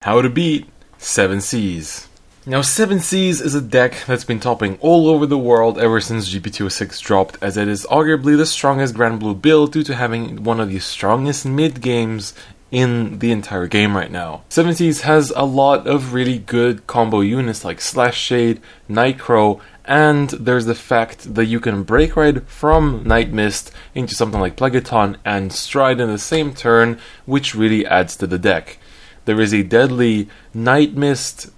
How to beat 7 Seas. Now 7 Seas is a deck that's been topping all over the world ever since GP206 dropped, as it is arguably the strongest Grand Blue build due to having one of the strongest mid games in the entire game right now. 7 Seas has a lot of really good combo units like Slash Shade, Nightcrow, and there's the fact that you can break ride from Night Mist into something like Plegaton and Stride in the same turn, which really adds to the deck. There is a deadly Night Mist,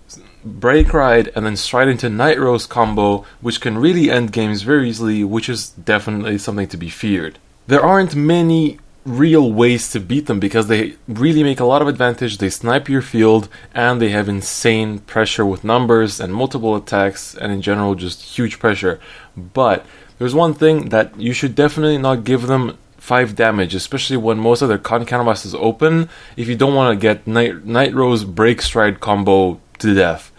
Break Ride, and then Stride into Night Rose combo, which can really end games very easily, which is definitely something to be feared. There aren't many real ways to beat them because they really make a lot of advantage, they snipe your field, and they have insane pressure with numbers and multiple attacks, and in general just huge pressure. But there's one thing that you should definitely not give them 5 damage, especially when most of their counterblast is open, if you don't want to get Night Rose Break Stride combo to death.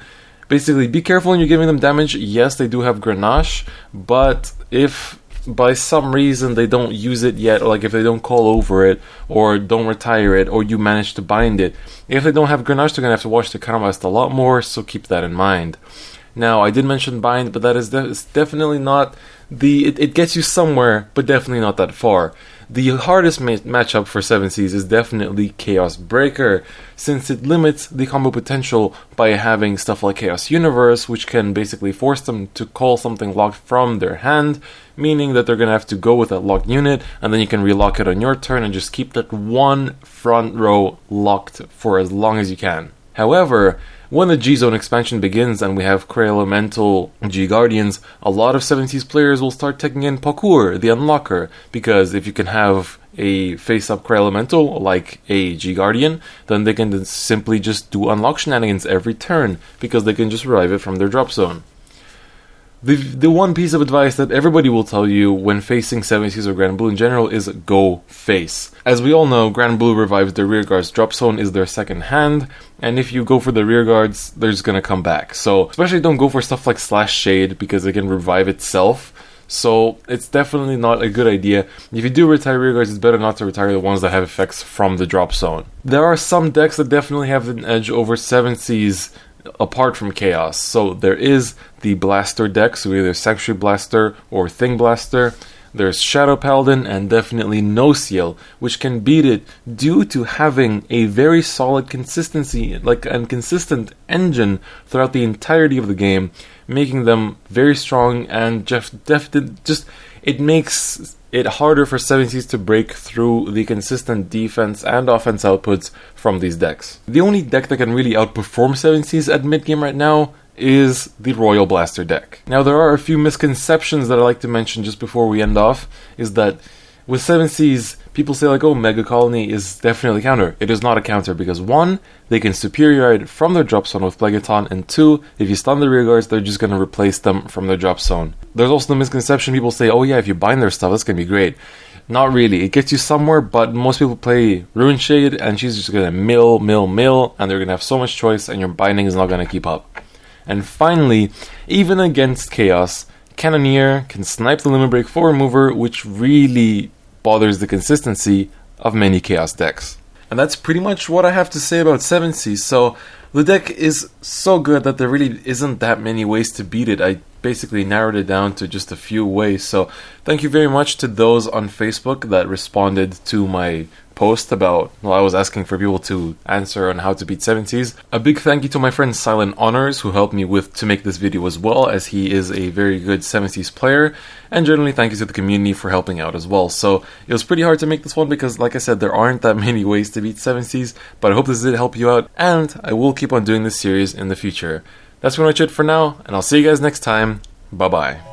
Basically, be careful when you're giving them damage. Yes, they do have Grenache, but if by some reason they don't use it yet, or like if they don't call over it, or don't retire it, or you manage to bind it, if they don't have Grenache, they're going to have to watch the counterblast a lot more, so keep that in mind. Now, I did mention bind, but that is definitely not it gets you somewhere, but definitely not that far. The hardest matchup for 7 Seas is definitely Chaos Breaker, since it limits the combo potential by having stuff like Chaos Universe, which can basically force them to call something locked from their hand, meaning that they're going to have to go with that locked unit, and then you can relock it on your turn and just keep that one front row locked for as long as you can. However, when the G-Zone expansion begins and we have Cray Elemental G-Guardians, a lot of 7 Seas players will start taking in Parkour, the Unlocker, because if you can have a face-up Cray Elemental like a G-Guardian, then they can simply just do unlock shenanigans every turn, because they can just revive it from their drop zone. The one piece of advice that everybody will tell you when facing 7 Seas or Grand Blue in general is go face. As we all know, Grand Blue revives their rear guards, drop zone is their second hand, and if you go for the rear guards, they're just gonna come back. So, especially don't go for stuff like Slash Shade, because it can revive itself. So, it's definitely not a good idea. If you do retire rear guards, it's better not to retire the ones that have effects from the drop zone. There are some decks that definitely have an edge over 7 Seas apart from Chaos. So there is the Blaster deck, so either Sanctuary Blaster or Thing Blaster. There's Shadow Paladin and definitely No-Seal, which can beat it due to having a very solid consistency, like a consistent engine throughout the entirety of the game, making them very strong, and it makes it harder for 7 Seas to break through the consistent defense and offense outputs from these decks. The only deck that can really outperform 7 Seas at mid-game right now is the Royal Blaster deck. Now, there are a few misconceptions that I like to mention just before we end off, is that with 7 Seas, people say like, oh, Megacolony is definitely a counter. It is not a counter because 1, they can superior ride from their drop zone with Plegaton, and 2, if you stun the rear guards, they're just going to replace them from their drop zone. There's also the misconception, people say, oh yeah, if you bind their stuff, that's going to be great. Not really. It gets you somewhere, but most people play Ruin Shade, and she's just going to mill, and they're going to have so much choice, and your binding is not going to keep up. And finally, even against Chaos, Cannoneer can snipe the Limit Break forward mover, which really bothers the consistency of many Chaos decks. And that's pretty much what I have to say about 7 Seas. So the deck is so good that there really isn't that many ways to beat it. I basically narrowed it down to just a few ways. So thank you very much to those on Facebook that responded to my post about, I was asking for people to answer on how to beat 7 Seas. A big thank you to my friend Silent Honors, who helped me to make this video as well, as he is a very good 7 Seas player, and generally thank you to the community for helping out as well. So it was pretty hard to make this one because, like I said, there aren't that many ways to beat 7 Seas, but I hope this did help you out, and I will keep on doing this series in the future. That's pretty much it for now, and I'll see you guys next time. Bye bye.